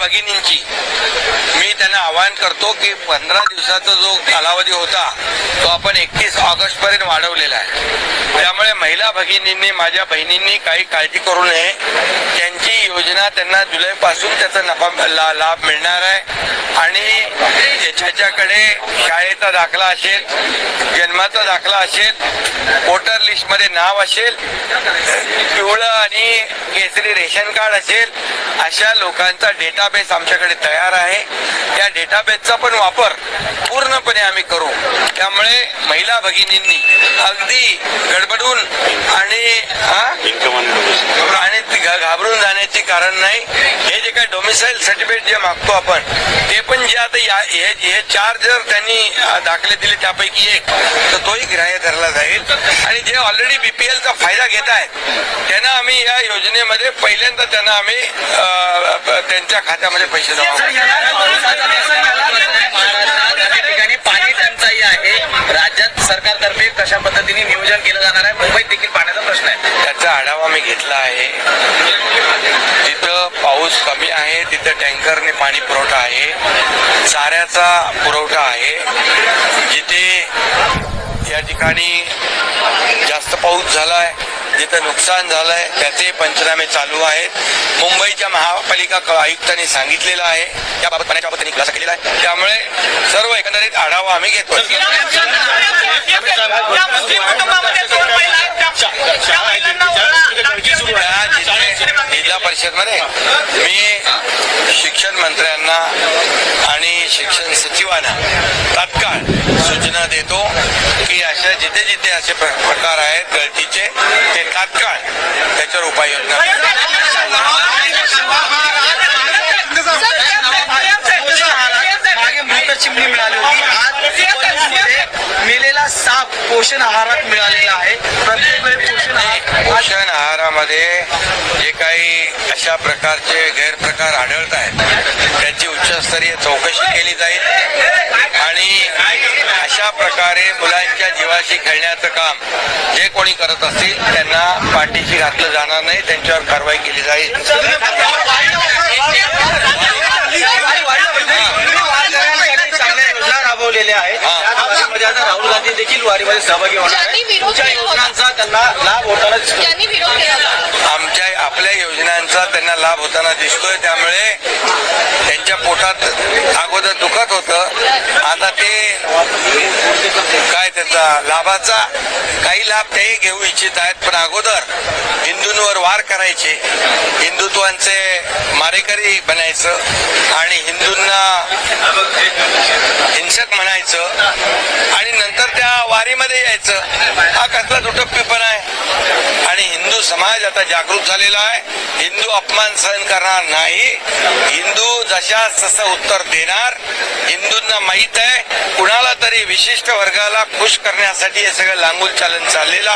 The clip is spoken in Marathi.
भगिनींची मी त्यांना आवाहन करतो की 15 दिवसाचा जो कालावधी होता तो आपण 31 ऑगस्ट पर्यंत वाढवलेला आहे. त्यामुळे महिला भगिनींनी, माझ्या बहिणींनी काही काळजी करू नये. त्यांची योजना त्यांना जुलैपासून त्याचा लाभ मिळणार आहे. आणि ज्याच्याकडे शाळेचा दाखला असेल, जन्माचा दाखला असेल, वोटर लिस्ट मध्ये नाव असेल, पिवळं आणि केसरी रेशन कार्ड असेल, अशा लोकांचा डेटाबेस आमच्याकडे तयार आहे. त्या डेटाबेसचा पण वापर पूर्णपणे आम्ही करू. त्यामुळे महिला भगिनींनी अगदी गडबडून आणि घाबरून जाण्याचे कारण नाही. हे जे काही डोमिसाईल सर्टिफिकेट जे मागतो आपण, ते पण जे आता हे 4 जर त्यांनी दाखले दिले त्यापैकी एक, तर तोही ग्राह्य धरला जाईल. आणि जे ऑलरेडी बीपीएलचा फायदा घेत आहेत त्यांना आम्ही या योजनेमध्ये पहिल्यांदा त्यांना आम्ही त्यांच्या खात्यामध्ये पैसे जमा ठिकाणी पाणी टंचाई आहे. राज्यात सरकारतर्फे कशा पद्धतीने नियोजन केलं जाणार आहे? मुंबईत देखील पाण्याचा प्रश्न आहे. त्याचा आढावा मी घेतला आहे. जिथं पाऊस कमी आहे तिथं टँकरने पाणी पुरवठा आहे, चाऱ्याचा पुरवठा आहे. जिथे या ठिकाणी जास्त पाऊस झालाय, जिथं नुकसान झालंय त्याचे पंचनामे चालू आहेत. मुंबईच्या महापालिका आयुक्तांनी सांगितलेलं आहे, त्याबाबत पाण्याच्या बाबत त्यांनी खुलासा केलेला आहे. त्यामुळे सर्व एकंदरीत आढावा आम्ही घेतो. जिल्हा परिषद मध्ये मी शिक्षण मंत्र्यांना आणि शिक्षण सचिवांना तात्काळ सूचना देतो की अशा जिथे जिथे असे प्रकार आहेत गळतीचे, ते तात्काळ त्याच्यावर उपाययोजना मृत चिमणी मिळाली होती. आज मेलेला साप पोषण आहारात मिळालेला आहे. प्रत्येक वेळी पोषण आहारामध्ये जे काही अशा प्रकारचे गैरप्रकार आढळत आहेत त्याची उच्चस्तरीय चौकशी केली जाईल. आणि अशा प्रकारे मुलांच्या जीवाशी खेळण्याचं काम जे कोणी करत असतील त्यांना पाठीशी घातलं जाणार नाही, त्यांच्यावर कारवाई केली जाईल. राबवलेल्या आहेत. राहुल गांधी देखील वारीमध्ये सहभागी होणार आहेत. तुमच्या योजनांचा त्यांना लाभ होताना आपल्या योजनांचा त्यांना लाभ होताना दिसतोय. त्यामुळे त्यांच्या पोटात अगोदर दुखत होतं, आता ते काय त्याचा लाभाचा काही लाभ तेही घेऊ इच्छित आहेत. पण अगोदर हिंदूंवर वार करायचे, हिंदुत्वांचे मारेकरी बनायचं आणि हिंदूंना हिंसक म्हणायचं आणि नंतर त्या वारीमध्ये यायचं, हा कसला दुटप्पीपणा आहे. आणि हिंदू समाज आता जागृत झालेला आहे. हिंदू अपमान सहन करणार नाही. हिंदू जशास तसं उत्तर देणार. हिंदूंना माहित आहे कुणाला तरी विशिष्ट वर्गाला खुश करण्यासाठी हे सगळं लांगूल चालन चाललेलं